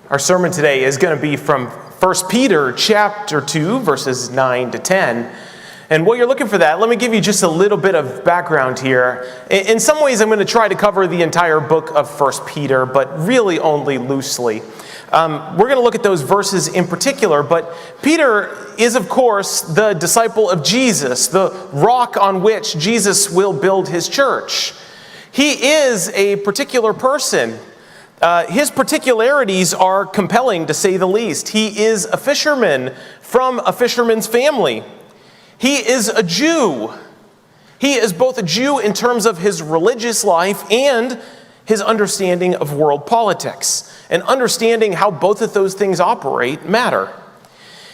Our sermon today is going to be from 1 Peter chapter 2, verses 9 to 10. And while you're looking for that, let me give you just a little bit of background here. In some ways, I'm going to try to cover the entire book of 1 Peter, but really only loosely. We're going to look at those verses in particular, but Peter is, of course, the disciple of Jesus, the rock on which Jesus will build his church. He is a particular person. His particularities are compelling, to say the least. He is a fisherman from a fisherman's family. He is a Jew. He is both a Jew in terms of his religious life and his understanding of world politics. And understanding how both of those things operate matter.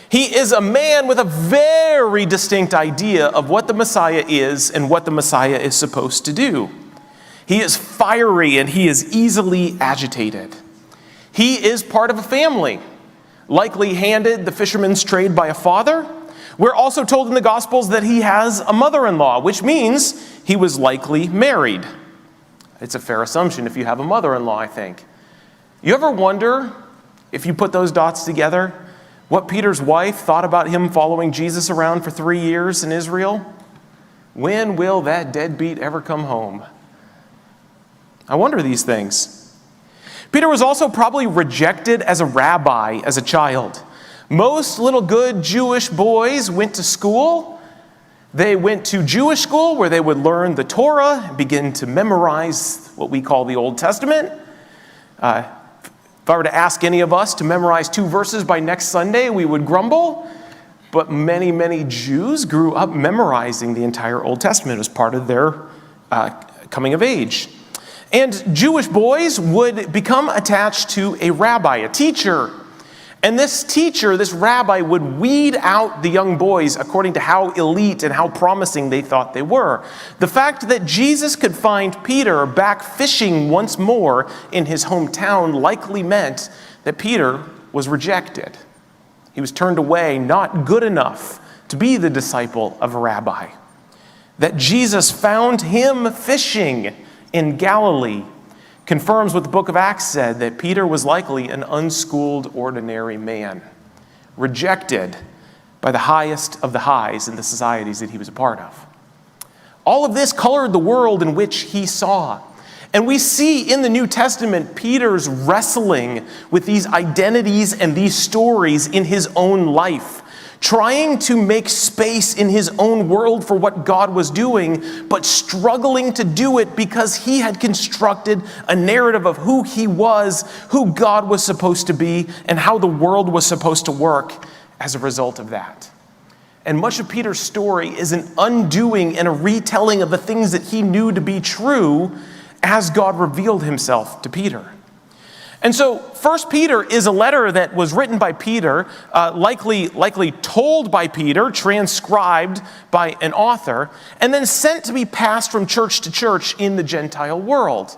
He is a man with a very distinct idea of what the Messiah is and what the Messiah is supposed to do. He is fiery and he is easily agitated. He is part of a family, likely handed the fisherman's trade by a father. We're also told in the Gospels that he has a mother-in-law, which means he was likely married. It's a fair assumption if you have a mother-in-law, I think. You ever wonder, if you put those dots together, what Peter's wife thought about him following Jesus around for 3 years in Israel? When will that deadbeat ever come home? I wonder these things. Peter was also probably rejected as a rabbi as a child. Most little good Jewish boys went to school. They went to Jewish school where they would learn the Torah and begin to memorize what we call the Old Testament. If I were to ask any of us to memorize 2 verses by next Sunday, we would grumble. But many, many Jews grew up memorizing the entire Old Testament as part of their coming of age. And Jewish boys would become attached to a rabbi, a teacher. And this teacher, this rabbi, would weed out the young boys according to how elite and how promising they thought they were. The fact that Jesus could find Peter back fishing once more in his hometown likely meant that Peter was rejected. He was turned away, not good enough to be the disciple of a rabbi. That Jesus found him fishing in Galilee confirms what the book of Acts said, that Peter was likely an unschooled, ordinary man, rejected by the highest of the highs in the societies that he was a part of. All of this colored the world in which he saw. And we see in the New Testament Peter's wrestling with these identities and these stories in his own life, trying to make space in his own world for what God was doing, but struggling to do it because he had constructed a narrative of who he was, who God was supposed to be, and how the world was supposed to work as a result of that. And much of Peter's story is an undoing and a retelling of the things that he knew to be true as God revealed himself to Peter. And so 1 Peter is a letter that was written by Peter, likely told by Peter, transcribed by an author, and then sent to be passed from church to church in the Gentile world.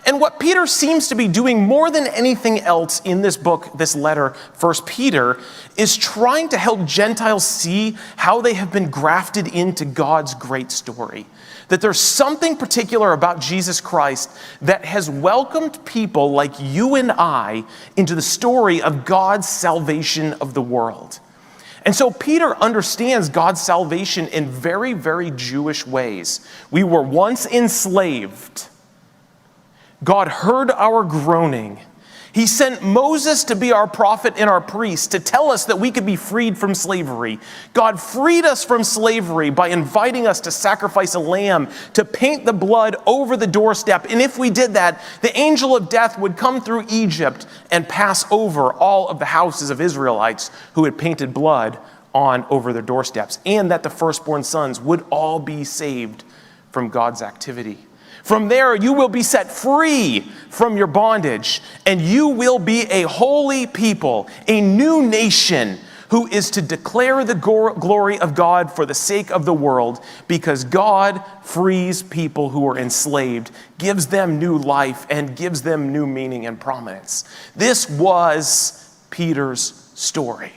And what Peter seems to be doing more than anything else in this book, this letter, 1 Peter, is trying to help Gentiles see how they have been grafted into God's great story. That there's something particular about Jesus Christ that has welcomed people like you and I into the story of God's salvation of the world. And so Peter understands God's salvation in very, very Jewish ways. We were once enslaved. God heard our groaning. He sent Moses to be our prophet and our priest to tell us that we could be freed from slavery. God freed us from slavery by inviting us to sacrifice a lamb, to paint the blood over the doorstep. And if we did that, the angel of death would come through Egypt and pass over all of the houses of Israelites who had painted blood on over their doorsteps. And that the firstborn sons would all be saved from God's activity. From there, you will be set free from your bondage, and you will be a holy people, a new nation who is to declare the glory of God for the sake of the world, because God frees people who are enslaved, gives them new life, and gives them new meaning and prominence. This was Peter's story.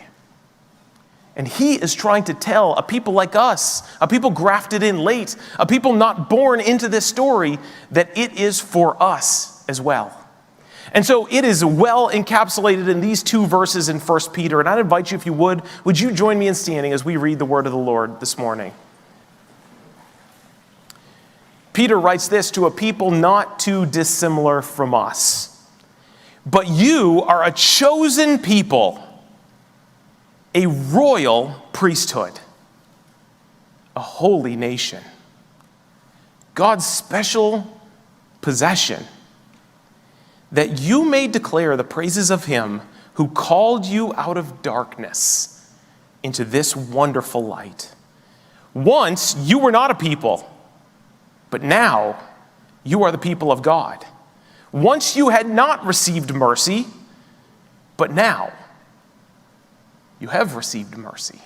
And he is trying to tell a people like us, a people grafted in late, a people not born into this story, that it is for us as well. And so it is well encapsulated in these two verses in 1 Peter. And I'd invite you, if you would you join me in standing as we read the word of the Lord this morning? Peter writes this to a people not too dissimilar from us. But you are a chosen people, a royal priesthood, a holy nation, God's special possession, that you may declare the praises of him who called you out of darkness into this wonderful light. Once you were not a people, but now you are the people of God. Once you had not received mercy, but now you have received mercy.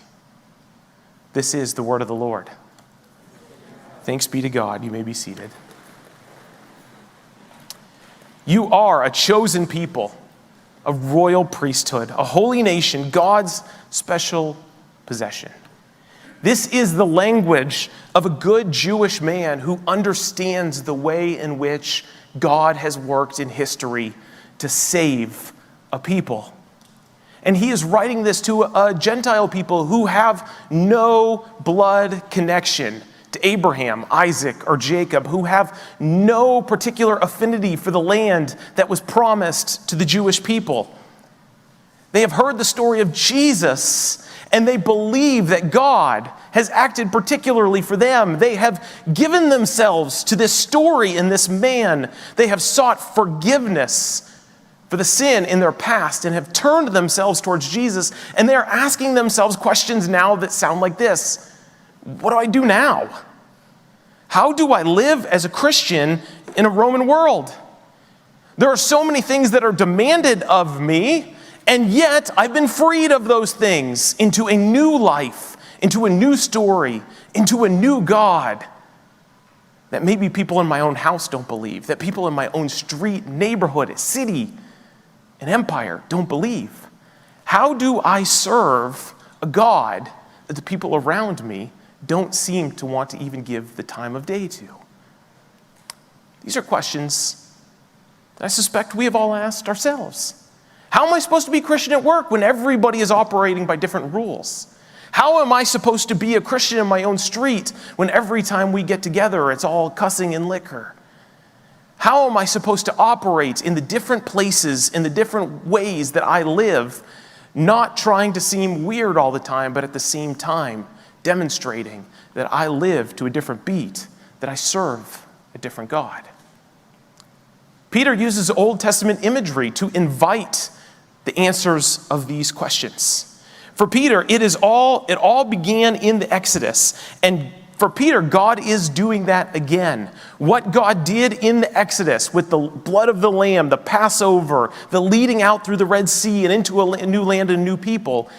This is the word of the Lord. Thanks be to God. You may be seated. You are a chosen people, a royal priesthood, a holy nation, God's special possession. This is the language of a good Jewish man who understands the way in which God has worked in history to save a people. And he is writing this to a Gentile people who have no blood connection to Abraham, Isaac, or Jacob, who have no particular affinity for the land that was promised to the Jewish people. They have heard the story of Jesus, and they believe that God has acted particularly for them. They have given themselves to this story and this man. They have sought forgiveness for the sin in their past and have turned themselves towards Jesus, and they're asking themselves questions now that sound like this. What do I do now? How do I live as a Christian in a Roman world? There are so many things that are demanded of me, and yet I've been freed of those things into a new life, into a new story, into a new God that maybe people in my own house don't believe, that people in my own street, neighborhood, city, and empire don't believe. How do I serve a God that the people around me don't seem to want to even give the time of day to? These are questions that I suspect we have all asked ourselves. How am I supposed to be a Christian at work when everybody is operating by different rules? How am I supposed to be a Christian in my own street when every time we get together it's all cussing and liquor? How am I supposed to operate in the different places, in the different ways that I live, not trying to seem weird all the time, but at the same time demonstrating that I live to a different beat, that I serve a different God? Peter uses Old Testament imagery to invite the answers of these questions. For Peter, it all began in the Exodus. And for Peter, God is doing that again. What God did in the Exodus with the blood of the Lamb, the Passover, the leading out through the Red Sea and into a new land and new people,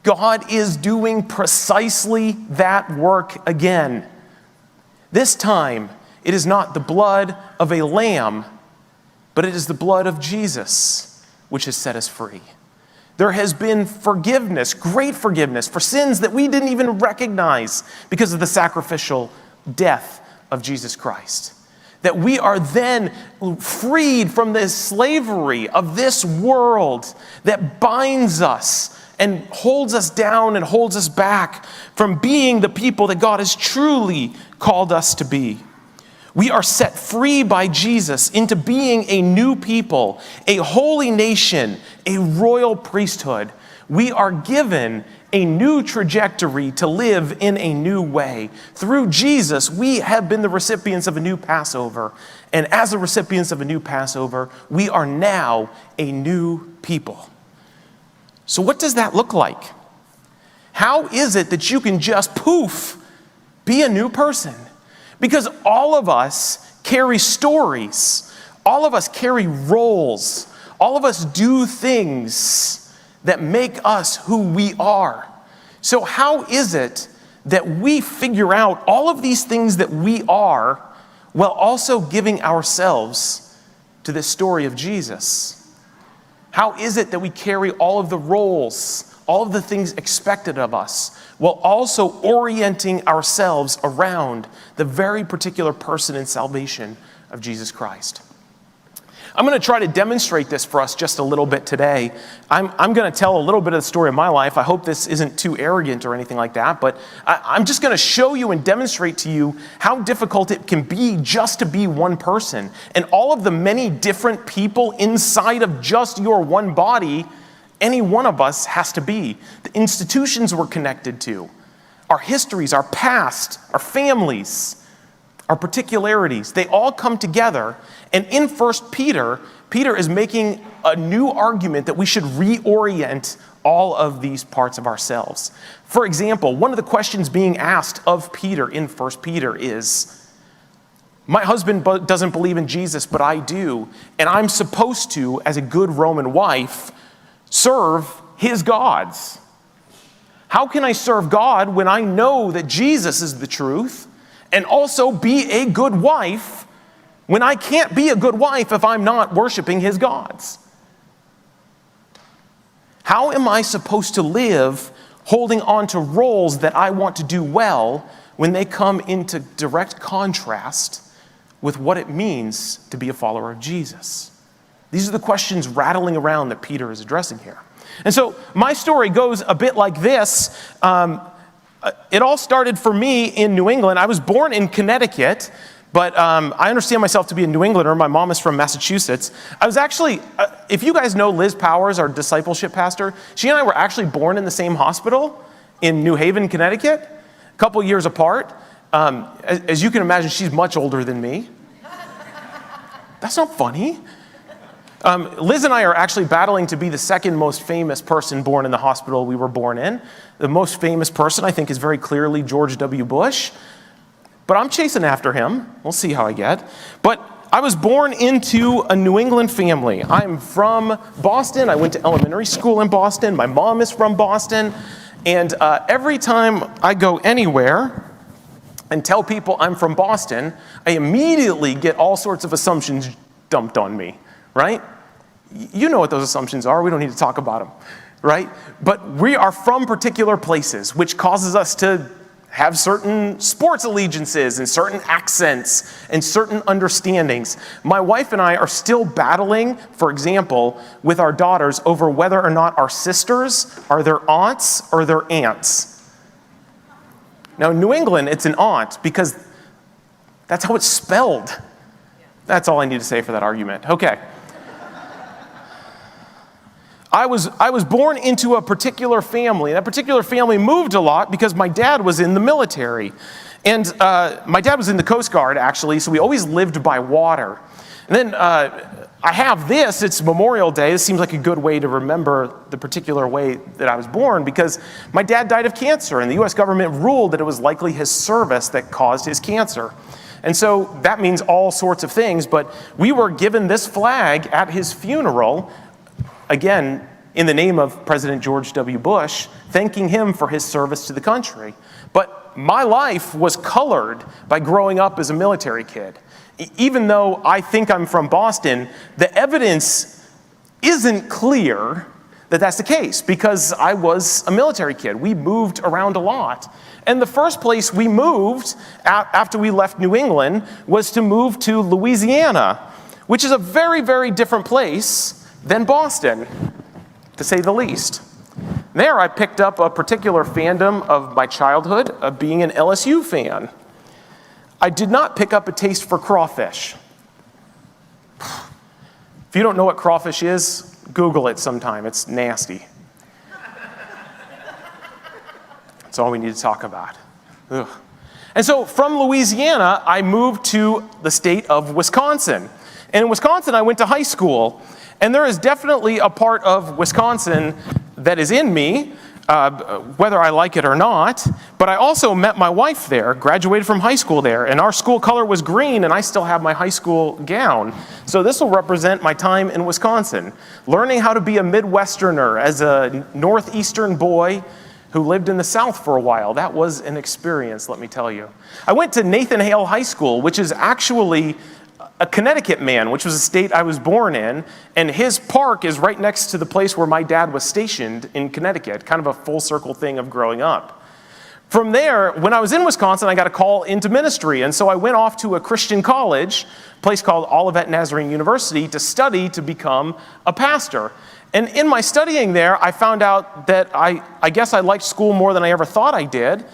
God is doing precisely that work again. This time, it is not the blood of a lamb, but it is the blood of Jesus which has set us free. There has been forgiveness, great forgiveness, for sins that we didn't even recognize because of the sacrificial death of Jesus Christ. That we are then freed from the slavery of this world that binds us and holds us down and holds us back from being the people that God has truly called us to be. We are set free by Jesus into being a new people, a holy nation, a royal priesthood. We are given a new trajectory to live in a new way. Through Jesus, we have been the recipients of a new Passover. And as the recipients of a new Passover, we are now a new people. So what does that look like? How is it that you can just poof, be a new person? Because all of us carry stories. All of us carry roles. All of us do things that make us who we are. So how is it that we figure out all of these things that we are while also giving ourselves to this story of Jesus? How is it that we carry all of the roles, all of the things expected of us, while also orienting ourselves around the very particular person and salvation of Jesus Christ? I'm going to try to demonstrate this for us just a little bit today. I'm going to tell a little bit of the story of my life. I hope this isn't too arrogant or anything like that, but I'm just going to show you and demonstrate to you how difficult it can be just to be one person. And all of the many different people inside of just your one body, any one of us has to be. The institutions we're connected to, our histories, our past, our families, our particularities, they all come together. And in 1 Peter, Peter is making a new argument that we should reorient all of these parts of ourselves. For example, one of the questions being asked of Peter in 1 Peter is, my husband doesn't believe in Jesus, but I do, and I'm supposed to, as a good Roman wife, serve his gods. How can I serve God when I know that Jesus is the truth, and also be a good wife when I can't be a good wife if I'm not worshiping his gods? How am I supposed to live holding on to roles that I want to do well when they come into direct contrast with what it means to be a follower of Jesus? These are the questions rattling around that Peter is addressing here. And so my story goes a bit like this. It all started for me in New England. I was born in Connecticut, but I understand myself to be a New Englander. My mom is from Massachusetts. I was actually, if you guys know Liz Powers, our discipleship pastor, she and I were actually born in the same hospital in New Haven, Connecticut, a couple years apart. As you can imagine, she's much older than me. That's not funny. Liz and I are actually battling to be the second most famous person born in the hospital we were born in. The most famous person, I think, is very clearly George W. Bush. But I'm chasing after him. We'll see how I get. But I was born into a New England family. I'm from Boston. I went to elementary school in Boston. My mom is from Boston. And every time I go anywhere and tell people I'm from Boston, I immediately get all sorts of assumptions dumped on me. Right? You know what those assumptions are. We don't need to talk about them, right? But we are from particular places, which causes us to have certain sports allegiances and certain accents and certain understandings. My wife and I are still battling, for example, with our daughters over whether or not our sisters are their aunts or their aunts. Now, in New England, it's an aunt because that's how it's spelled. That's all I need to say for that argument. Okay. I was born into a particular family. That particular family moved a lot because my dad was in the military. And my dad was in the Coast Guard, actually, so we always lived by water. And then I have this. It's Memorial Day. This seems like a good way to remember the particular way that I was born because my dad died of cancer, and the U.S. government ruled that it was likely his service that caused his cancer. And so that means all sorts of things, but we were given this flag at his funeral, again, in the name of President George W. Bush, thanking him for his service to the country. But my life was colored by growing up as a military kid. Even though I think I'm from Boston, the evidence isn't clear that that's the case because I was a military kid. We moved around a lot. And the first place we moved after we left New England was to move to Louisiana, which is a very, very different place than Boston, to say the least. There I picked up a particular fandom of my childhood of being an LSU fan. I did not pick up a taste for crawfish. If you don't know what crawfish is, Google it sometime. It's nasty. That's all we need to talk about. Ugh. And so from Louisiana, I moved to the state of Wisconsin. And in Wisconsin, I went to high school. And there is definitely a part of Wisconsin that is in me, whether I like it or not. But I also met my wife there, graduated from high school there, and our school color was green, and I still have my high school gown. So this will represent my time in Wisconsin, learning how to be a Midwesterner as a northeastern boy who lived in the South for a while. That was an experience, let me tell you. I went to Nathan Hale High School, which is actually a Connecticut man, which was a state I was born in, and his park is right next to the place where my dad was stationed in Connecticut, kind of a full circle thing of growing up. From there, when I was in Wisconsin, I got a call into ministry. And so I went off to a Christian college, a place called Olivet Nazarene University, to study to become a pastor. And in my studying there, I found out that I guess I liked school more than I ever thought I did.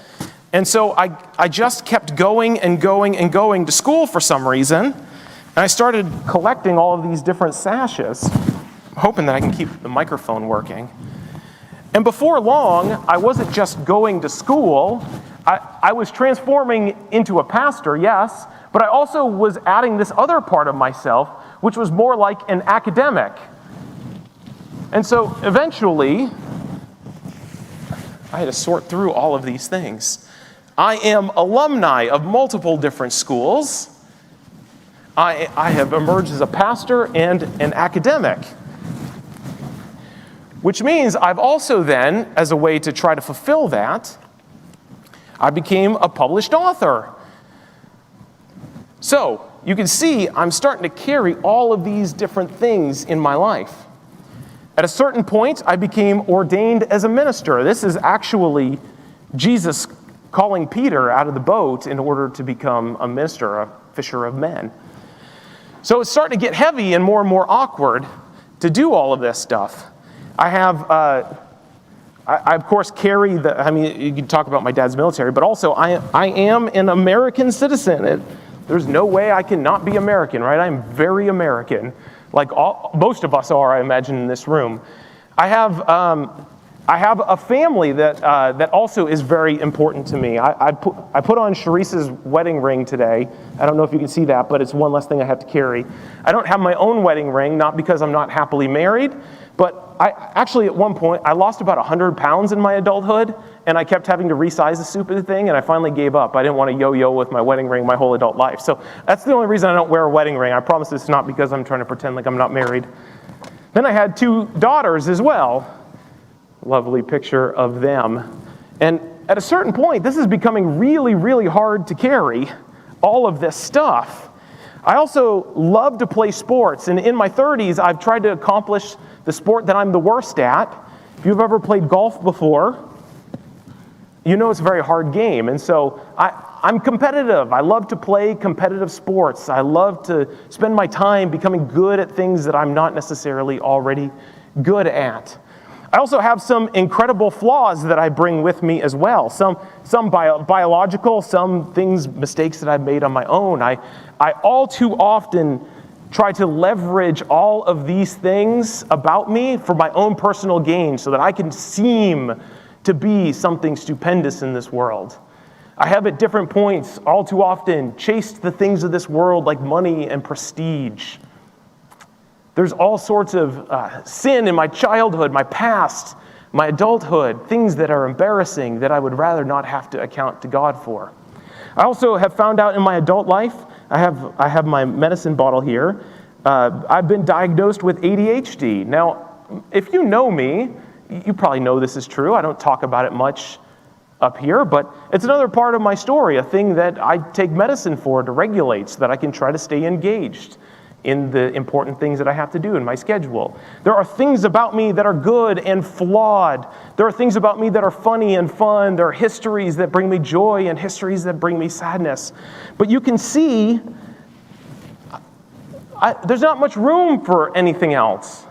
And so I just kept going and going and going to school for some reason. And I started collecting all of these different sashes, hoping that I can keep the microphone working. And before long, I wasn't just going to school. I was transforming into a pastor, yes, but I also was adding this other part of myself, which was more like an academic. And so eventually, I had to sort through all of these things. I am alumni of multiple different schools. I have emerged as a pastor and an academic. Which means I've also then, as a way to try to fulfill that, I became a published author. So, you can see I'm starting to carry all of these different things in my life. At a certain point, I became ordained as a minister. This is actually Jesus calling Peter out of the boat in order to become a minister, a fisher of men. So it's starting to get heavy and more awkward to do all of this stuff. I have, I of course carry you can talk about my dad's military, but also I am an American citizen. There's no way I can not be American, right? I'm very American, like most of us are, I imagine, in this room. I have a family that also is very important to me. I put on Sharice's wedding ring today. I don't know if you can see that, but it's one less thing I have to carry. I don't have my own wedding ring, not because I'm not happily married, but I actually, at one point, I lost about 100 pounds in my adulthood, and I kept having to resize the stupid thing, and I finally gave up. I didn't want to yo-yo with my wedding ring my whole adult life. So that's the only reason I don't wear a wedding ring. I promise it's not because I'm trying to pretend like I'm not married. Then I had 2 daughters as well. Lovely picture of them. And at a certain point, this is becoming really, really hard to carry, all of this stuff. I also love to play sports, and in my 30s, I've tried to accomplish the sport that I'm the worst at. If you've ever played golf before, you know it's a very hard game. And so I'm competitive. I love to play competitive sports. I love to spend my time becoming good at things that I'm not necessarily already good at. I also have some incredible flaws that I bring with me as well. Some biological, some mistakes that I've made on my own. I all too often try to leverage all of these things about me for my own personal gain so that I can seem to be something stupendous in this world. I have at different points, all too often, chased the things of this world like money and prestige. There's all sorts of sin in my childhood, my past, my adulthood, things that are embarrassing that I would rather not have to account to God for. I also have found out in my adult life, I have my medicine bottle here. I've been diagnosed with ADHD. Now, if you know me, you probably know this is true. I don't talk about it much up here, but it's another part of my story, a thing that I take medicine for to regulate so that I can try to stay engaged in the important things that I have to do in my schedule. There are things about me that are good and flawed. There are things about me that are funny and fun. There are histories that bring me joy and histories that bring me sadness. But you can see, there's not much room for anything else.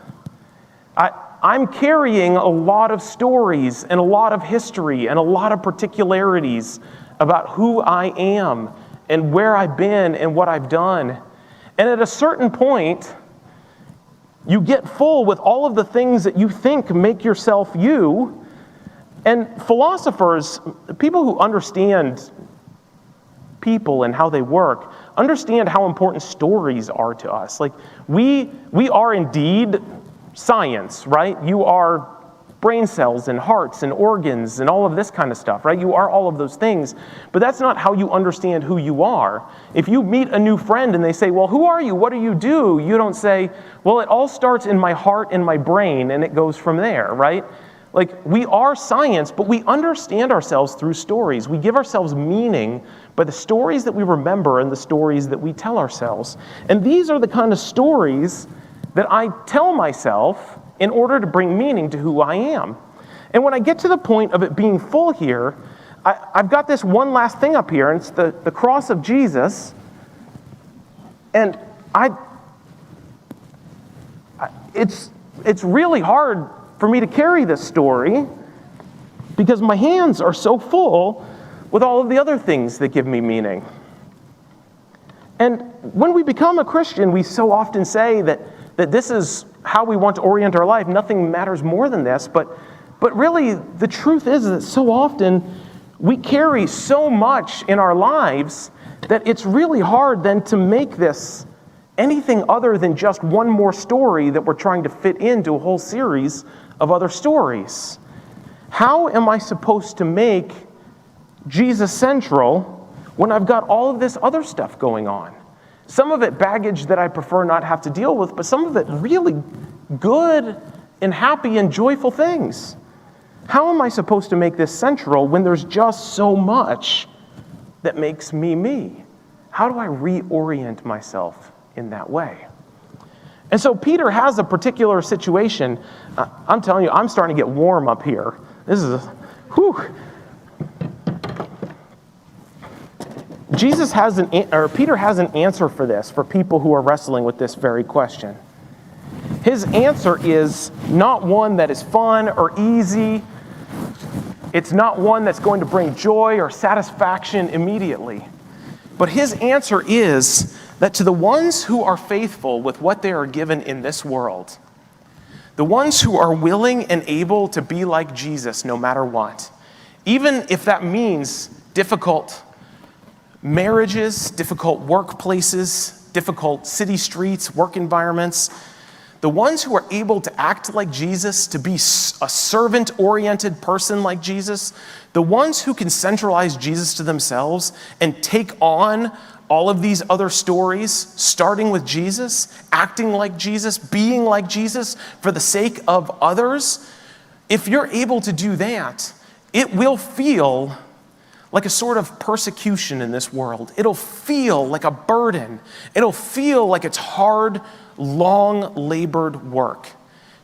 I'm carrying a lot of stories and a lot of history and a lot of particularities about who I am and where I've been and what I've done. And at a certain point, you get full with all of the things that you think make yourself you. And philosophers, people who understand people and how they work, understand how important stories are to us. Like, we are indeed science, right? You are brain cells and hearts and organs and all of this kind of stuff, right? You are all of those things, but that's not how you understand who you are. If you meet a new friend and they say, well, who are you? What do? You don't say, well, it all starts in my heart and my brain, and it goes from there, right? Like, we are science, but we understand ourselves through stories. We give ourselves meaning by the stories that we remember and the stories that we tell ourselves. And these are the kind of stories that I tell myself in order to bring meaning to who I am. And when I get to the point of it being full here, I've got this one last thing up here, and it's the cross of Jesus. And it's really hard for me to carry this story because my hands are so full with all of the other things that give me meaning. And when we become a Christian, we so often say that this is how we want to orient our life. Nothing matters more than this. But really, the truth is that so often we carry so much in our lives that it's really hard then to make this anything other than just one more story that we're trying to fit into a whole series of other stories. How am I supposed to make Jesus central when I've got all of this other stuff going on? Some of it baggage that I prefer not have to deal with, but some of it really good and happy and joyful things. How am I supposed to make this central when there's just so much that makes me me? How do I reorient myself in that way? And so Peter has a particular situation. I'm telling you, I'm starting to get warm up here. This is whew. Peter has an answer for this for people who are wrestling with this very question. His answer is not one that is fun or easy. It's not one that's going to bring joy or satisfaction immediately. But his answer is that to the ones who are faithful with what they are given in this world, the ones who are willing and able to be like Jesus no matter what, even if that means difficult marriages, difficult workplaces, difficult city streets, work environments, the ones who are able to act like Jesus, to be a servant-oriented person like Jesus, the ones who can centralize Jesus to themselves and take on all of these other stories, starting with Jesus, acting like Jesus, being like Jesus for the sake of others, if you're able to do that, it will feel like a sort of persecution in this world. It'll feel like a burden. It'll feel like it's hard, long, labored work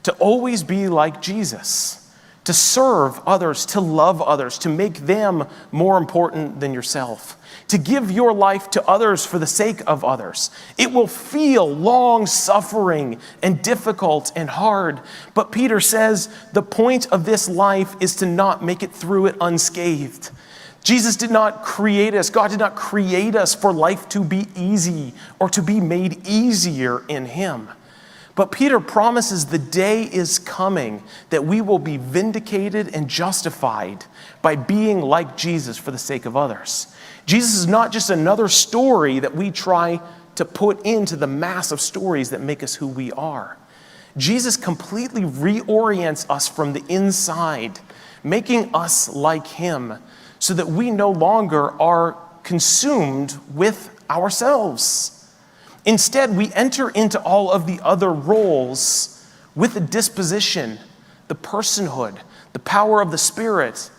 to always be like Jesus, to serve others, to love others, to make them more important than yourself, to give your life to others for the sake of others. It will feel long suffering and difficult and hard. But Peter says the point of this life is to not make it through it unscathed. Jesus did not create us. God did not create us for life to be easy or to be made easier in Him. But Peter promises the day is coming that we will be vindicated and justified by being like Jesus for the sake of others. Jesus is not just another story that we try to put into the mass of stories that make us who we are. Jesus completely reorients us from the inside, making us like Him, so that we no longer are consumed with ourselves. Instead, we enter into all of the other roles with the disposition, the personhood, the power of the Spirit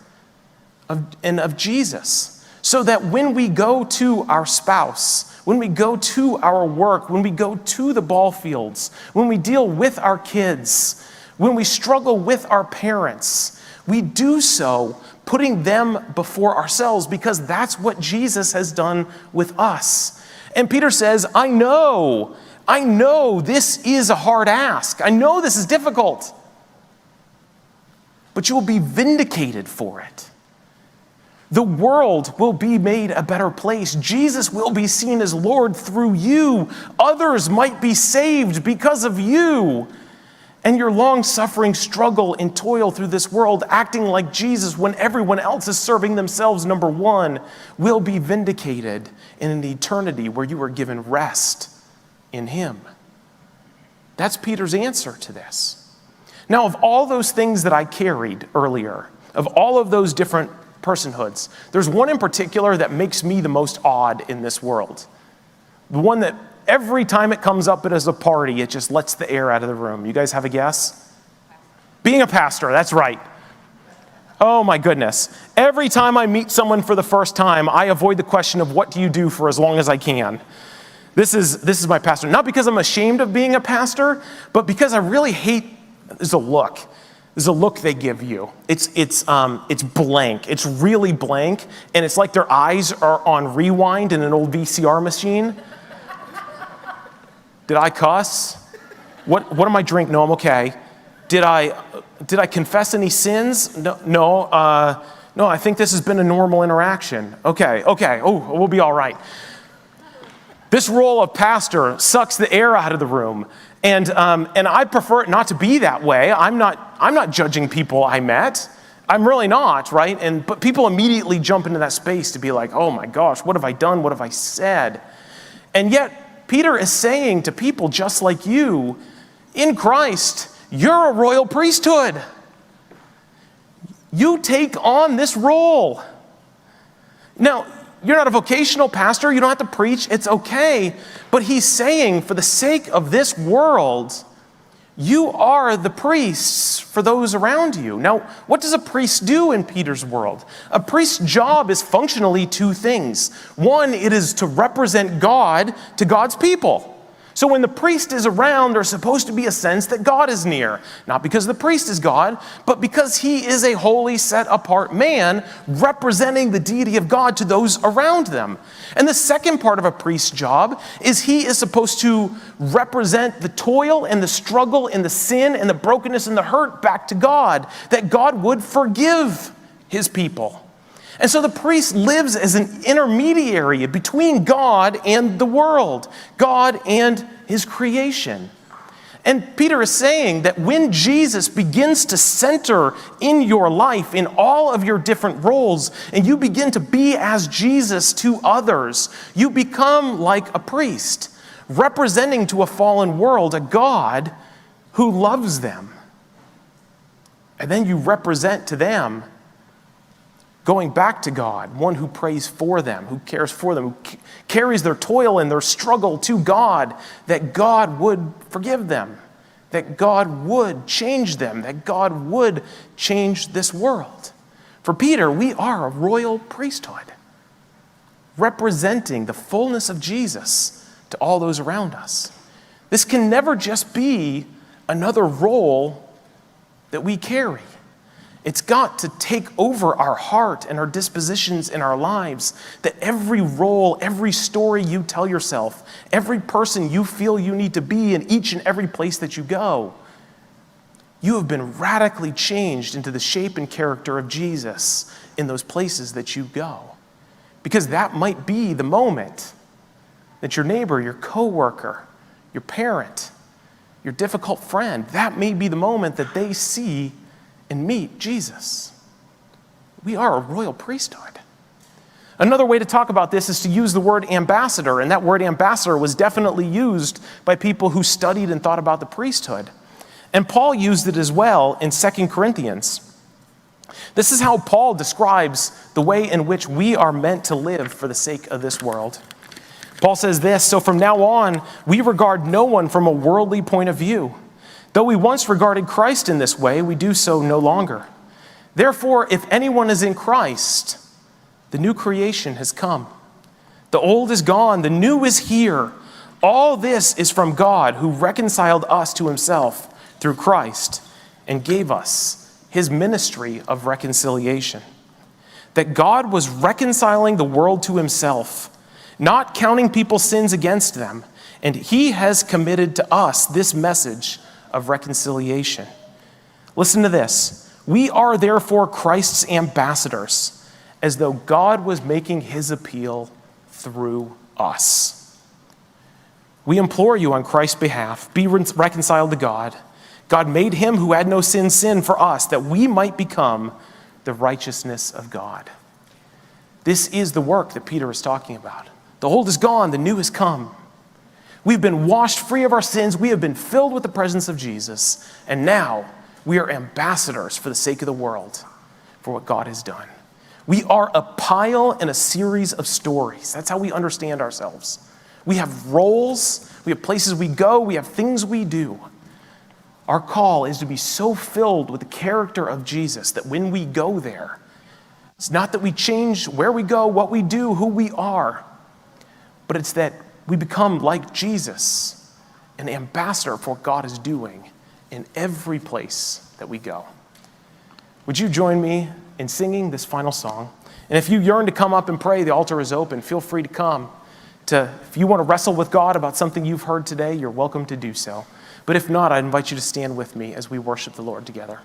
and of Jesus, so that when we go to our spouse, when we go to our work, when we go to the ball fields, when we deal with our kids, when we struggle with our parents, we do so putting them before ourselves because that's what Jesus has done with us. And Peter says, I know this is a hard ask. I know this is difficult, but you will be vindicated for it. The world will be made a better place. Jesus will be seen as Lord through you. Others might be saved because of you. And your long-suffering struggle and toil through this world, acting like Jesus when everyone else is serving themselves, number one, will be vindicated in an eternity where you are given rest in Him. That's Peter's answer to this. Now, of all those things that I carried earlier, of all of those different personhoods, there's one in particular that makes me the most odd in this world. The one that every time it comes up at a party, it just lets the air out of the room. You guys have a guess? Being a pastor, that's right. Oh my goodness. Every time I meet someone for the first time, I avoid the question of what do you do for as long as I can. This is my pastor. Not because I'm ashamed of being a pastor, but because I really hate, there's a look. This is a look they give you. It's blank. It's really blank, and it's like their eyes are on rewind in an old VCR machine. Did I cuss? What am I drinking? No, I'm okay. Did I confess any sins? No. I think this has been a normal interaction. Okay. Oh, we'll be all right. This role of pastor sucks the air out of the room. And I prefer it not to be that way. I'm not judging people I met. I'm really not, right? But people immediately jump into that space to be like, oh my gosh, what have I done? What have I said? And yet, Peter is saying to people just like you, in Christ, you're a royal priesthood. You take on this role. Now, you're not a vocational pastor. You don't have to preach. It's okay. But he's saying, for the sake of this world, you are the priests for those around you. Now, what does a priest do in Peter's world? A priest's job is functionally two things. One, it is to represent God to God's people. So when the priest is around, there's supposed to be a sense that God is near. Not because the priest is God, but because he is a holy, set-apart man representing the deity of God to those around them. And the second part of a priest's job is he is supposed to represent the toil and the struggle and the sin and the brokenness and the hurt back to God, that God would forgive his people. And so the priest lives as an intermediary between God and the world, God and his creation. And Peter is saying that when Jesus begins to center in your life, in all of your different roles, and you begin to be as Jesus to others, you become like a priest, representing to a fallen world a God who loves them. And then you represent to them going back to God, one who prays for them, who cares for them, who carries their toil and their struggle to God, that God would forgive them, that God would change them, that God would change this world. For Peter, we are a royal priesthood, representing the fullness of Jesus to all those around us. This can never just be another role that we carry. It's got to take over our heart and our dispositions in our lives, that every role, every story you tell yourself, every person you feel you need to be in each and every place that you go, you have been radically changed into the shape and character of Jesus in those places that you go. Because that might be the moment that your neighbor, your coworker, your parent, your difficult friend, that may be the moment that they see and meet Jesus. We are a royal priesthood. Another way to talk about this is to use the word ambassador, and that word ambassador was definitely used by people who studied and thought about the priesthood. And Paul used it as well in 2 Corinthians. This is how Paul describes the way in which we are meant to live for the sake of this world. Paul says this, "So from now on, we regard no one from a worldly point of view. Though we once regarded Christ in this way, we do so no longer. Therefore, if anyone is in Christ, the new creation has come. The old is gone, the new is here. All this is from God, who reconciled us to himself through Christ and gave us his ministry of reconciliation. That God was reconciling the world to himself, not counting people's sins against them, and he has committed to us this message of reconciliation." Listen to this. "We are therefore Christ's ambassadors, as though God was making his appeal through us. We implore you on Christ's behalf, be reconciled to God. God made him who had no sin for us, that we might become the righteousness of God." This is the work that Peter is talking about. The old is gone, the new has come. We've been washed free of our sins. We have been filled with the presence of Jesus. And now we are ambassadors for the sake of the world, for what God has done. We are a pile and a series of stories. That's how we understand ourselves. We have roles. We have places we go. We have things we do. Our call is to be so filled with the character of Jesus that when we go there, it's not that we change where we go, what we do, who we are, but it's that we become like Jesus, an ambassador for what God is doing in every place that we go. would you join me in singing this final song? And if you yearn to come up and pray, the altar is open. Feel free to come. If you want to wrestle with God about something you've heard today, you're welcome to do so. But if not, I invite you to stand with me as we worship the Lord together.